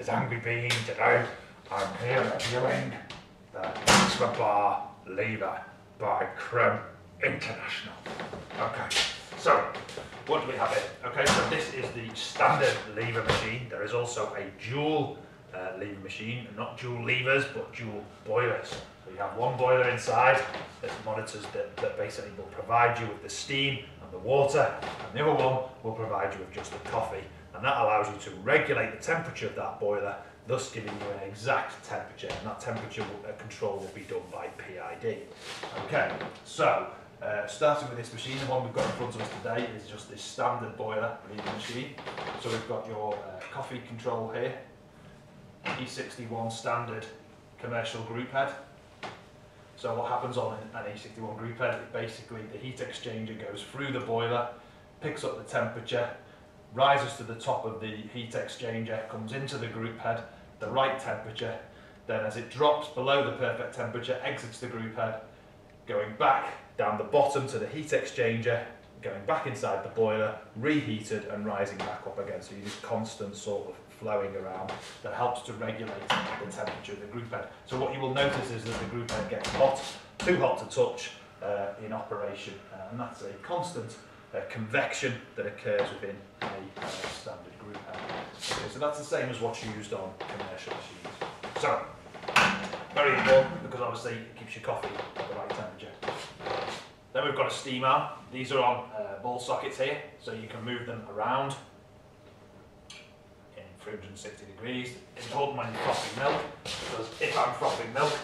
is Angry Bean. Today I'm here reviewing the Expobar Leva by Creme International. Okay, so what do we have here? Okay, so this is the standard lever machine. There is also a dual lever machine, not dual levers but dual boilers. So you have one boiler inside that monitors that basically will provide you with the steam and the water, and the other one will provide you with just the coffee, and that allows you to regulate the temperature of that boiler, thus giving you an exact temperature, and that temperature control will be done by PID. Okay, so starting with this machine, the one we've got in front of us today is just this standard boiler lever machine. So we've got your coffee control here, E61 standard commercial group head. So what happens on an E61 group head is basically the heat exchanger goes through the boiler, picks up the temperature, rises to the top of the heat exchanger, comes into the group head, the right temperature, then as it drops below the perfect temperature, exits the group head, going back down the bottom to the heat exchanger, going back inside the boiler, reheated and rising back up again. So you just constant sort of flowing around that helps to regulate the temperature of the group head. So what you will notice is that the group head gets hot, too hot to touch in operation, and that's a constant convection that occurs within a standard group head. Okay, so that's the same as what's used on commercial machines. So, very important because obviously it keeps your coffee at the right temperature. Then we've got a steam arm. These are on ball sockets here, so you can move them around in 360 degrees. It's important when you're frothing milk, because if I'm frothing milk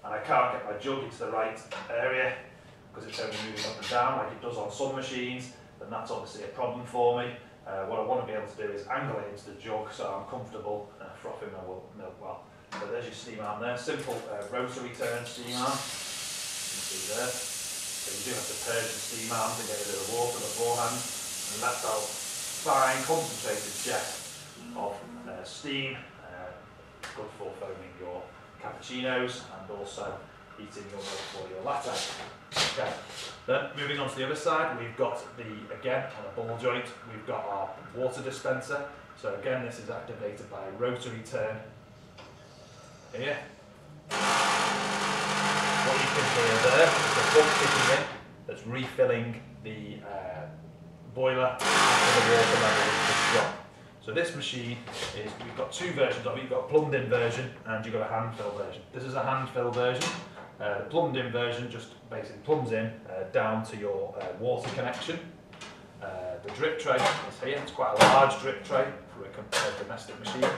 and I can't get my jug into the right area because it's only moving up and down like it does on some machines, then that's obviously a problem for me. What I want to be able to do is angle it into the jug so I'm comfortable frothing my milk well. So there's your steam arm there, simple rotary turn steam arm, you can see there. So you do have to purge the steam arm to get rid of the water beforehand, and that's our fine concentrated jet of steam, good for foaming your cappuccinos and also heating your milk for your latte. Okay. Then moving on to the other side, we've got again on a ball joint, we've got our water dispenser. So again, this is activated by a rotary turn here. What you can hear there is a pump kicking in that's refilling the boiler after the water level has dropped. So this machine is, we've got two versions of it. You've got a plumbed in version and you've got a hand fill version. This is a hand fill version. The plumbed in version just basically plumbs in down to your water connection. The drip tray is here. It's quite a large drip tray for a domestic machine.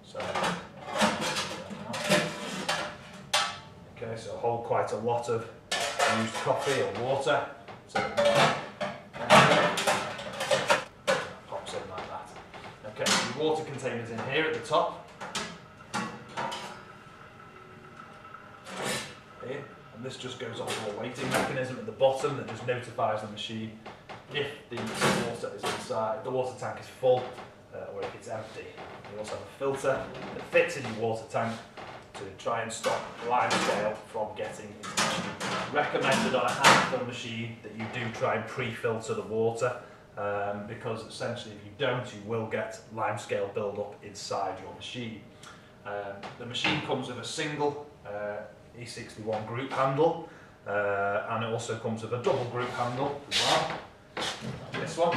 So, okay, so hold quite a lot of used coffee or water. So pops in like that. Okay, the water containers in here at the top. Here, and this just goes on to a waiting mechanism at the bottom that just notifies the machine if the water is inside, if the water tank is full or if it's empty. You also have a filter that fits in your water tank to try and stop lime scale from getting into the machine. Recommended on a hand fill machine that you do try and pre-filter the water because essentially if you don't, you will get lime scale build up inside your machine. The machine comes with a single E61 group handle and it also comes with a double group handle as well. This one,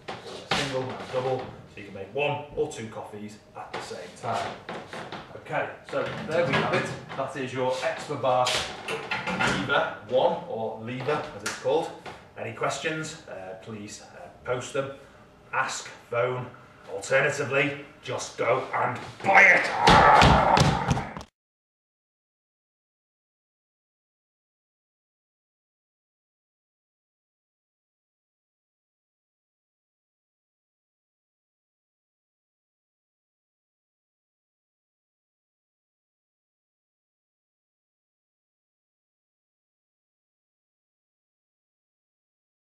a single and a double, so you can make one or two coffees at the same time. Okay, so there we have it. That is your Expobar Leva 1, or Leva as it's called. Any questions, please post them, ask, phone, alternatively, just go and buy it!